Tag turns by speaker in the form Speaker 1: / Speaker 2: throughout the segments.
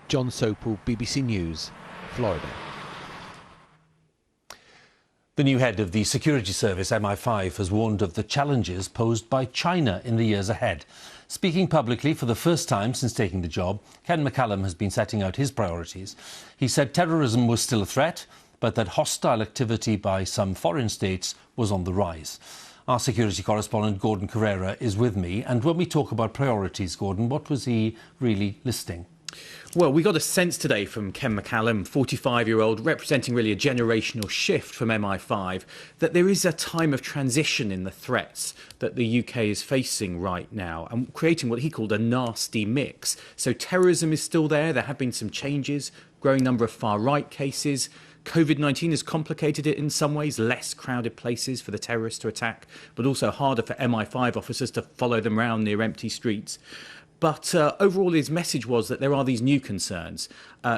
Speaker 1: John Sopel, BBC News, Florida.
Speaker 2: The new head of the security service, MI5, has warned of the challenges posed by China in the years ahead. Speaking publicly for the first time since taking the job, Ken McCallum has been setting out his priorities. He said terrorism was still a threat, but that hostile activity by some foreign states was on the rise. Our security correspondent, Gordon Corera, is with me. And when we talk about priorities, Gordon, what was he really listing?
Speaker 3: Well, we got a sense today from Ken McCallum, 45-year-old, representing really a generational shift from MI5, that there is a time of transition in the threats that the UK is facing right now and creating what he called a nasty mix. So terrorism is still there. There have been some changes, growing number of far-right cases. COVID-19 has complicated it in some ways, less crowded places for the terrorists to attack, but also harder for MI5 officers to follow them around near empty streets. But overall, his message was that there are these new concerns.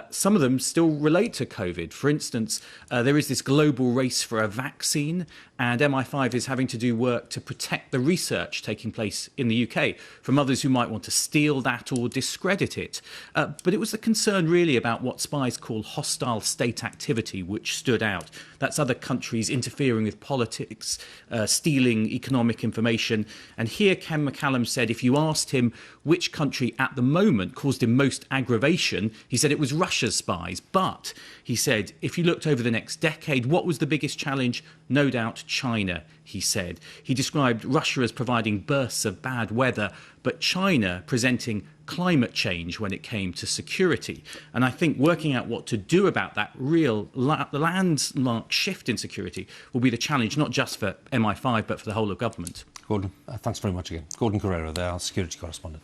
Speaker 3: Some of them still relate to COVID. For instance, there is this global race for a vaccine, and MI5 is having to do work to protect the research taking place in the UK from others who might want to steal that or discredit it. But it was the concern really about what spies call hostile state activity, which stood out. That's other countries interfering with politics, stealing economic information. And here Ken McCallum said if you asked him which country at the moment caused him most aggravation, he said it was Russia's spies. But he said if you looked over the next decade, what was the biggest challenge? No doubt China, he said. He described Russia as providing bursts of bad weather, but China presenting climate change when it came to security. And I think working out what to do about that real landmark shift in security will be the challenge, not just for MI5, but for the whole of government.
Speaker 2: Gordon, thanks very much again. Gordon Corera, there, our security correspondent.